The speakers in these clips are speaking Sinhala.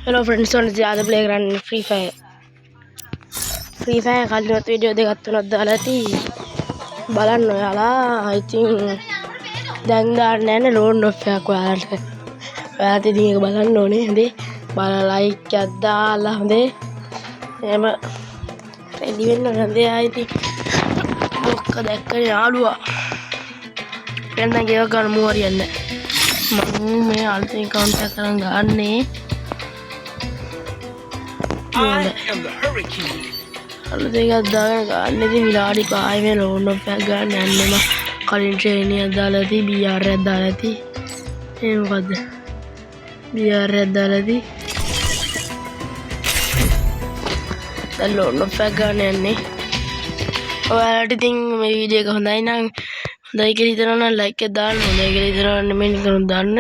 Hello friends, on the other playground Free Fire. Free Fire කලින්වත් වීඩියෝ දෙකක් තුනක් දාලා ඇති. බලන්න ඔයාලා. ඉතින් දැන් දාන්න නැහැ ලෝන් ඔෆ් එකක් ඔයාලට. ඔයාලට ඉතින් ඒක බලන්න ඕනේ. හොඳේ. බලලා ලයික් එකක් දාලා හොඳේ. එහෙම රෙඩි වෙන්න හොඳේ ආයිති. ඔක්ක දැක්කනේ යාළුවා. දැන් ගෙව ගන්න මු හරියන්නේ නැහැ. මම මේ අලුතෙන් account එක කරන් ගන්නේ. I am the hurricane. අලුතෙන් එකක් දාගෙන ගන්න ඉතින් විනාඩි 5 මේ ලෝන් ඔෆ් එකක් ගන්න යන්නෙම කලින් ට්‍රේනින් එකක් දාලා ඇති BR එකක් දාලා ඇති ඒ මොකද්ද BR එකක් දාලා ඇති දැන් ලෝන් ඔෆ් එකක් ගන්න යන්නේ ඔයාලට ඉතින් මේ වීඩියෝ එක හොඳයි නම් හොඳයි කියලා හිතනවා නම් ලයික් එකක් දාන්න හොඳයි කියලා හිතනවා නම් මෙන්න කරුණ දාන්න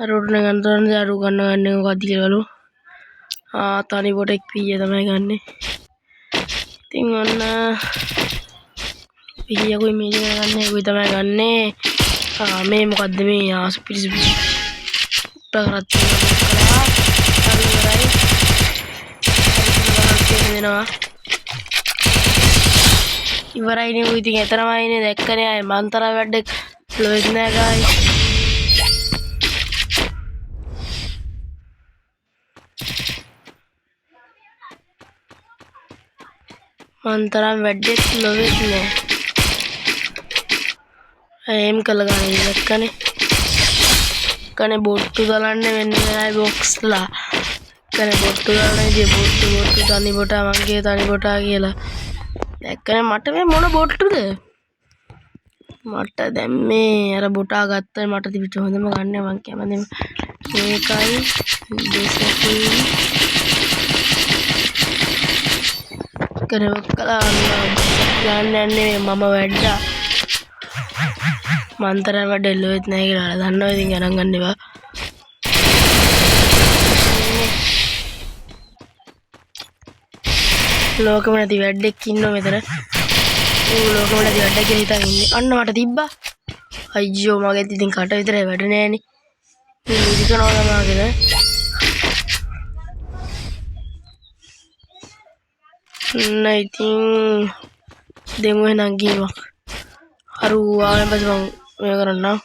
අර උඩන ගන්න අරු ගන්න මොකක්ද කියලා බලමු තනි බොට XP තමයි ගන්නෙ. ඉතින් ඔන්න පිහියකුයි මේ දෙක ගන්න එකයි තමයි ගන්නෙ. මේ මොකද්ද මේ ආස්පිරිස් උට්ටා කරත් දෙනවා. ඉවරයිනේ උයි ඉතින් එතරම්යිනේ දැක්කනේ ආයේ මන්තර වැඩ ලොයිස් නෑ ගායි. මන්තරම් වැඩෙත් ලොවෙත් නෑ. එම් කළා ගන්න දැක්කනේ. කනේ බොට්ටු දාලන්නේ වෙන්නේ ආයි බොක්ස්ලා. කනේ බොට්ටු දාලන්නේ ඉතින් බොට්ටු තනි බොටා මංගේ තනි බොටා කියලා. දැක්කනේ මට මේ මොන බොට්ටුද? මට දැන් මේ අර බොටා ගත්තා මට තිබිච්ච හොඳම ගන්න මං කැමතිම මේකයි දෙසකි කරවක් කළා ගන්න යන්නේ මම වැඩා මන්තර වැඩ එල්ලුවෙත් නැහැ කියලා දන්නවා ඉතින් ගණන් ගන්න එපා ලෝකෙම නැති වැඩෙක් ඉන්නව මෙතන ඌ ලෝකෙම නැති වැඩක් කියලා හිතන් ඉන්නේ අන්න මට තිබ්බා අයියෝ මගෙත් ඉතින් කට විතරයි වැඩ නෑනේ මේ ඉදිකනවා තමයි ඉතින් දෙමු එහෙනම් ගේමක් අරු ආවෙන් පස්සේ මම මේ කරන්නම්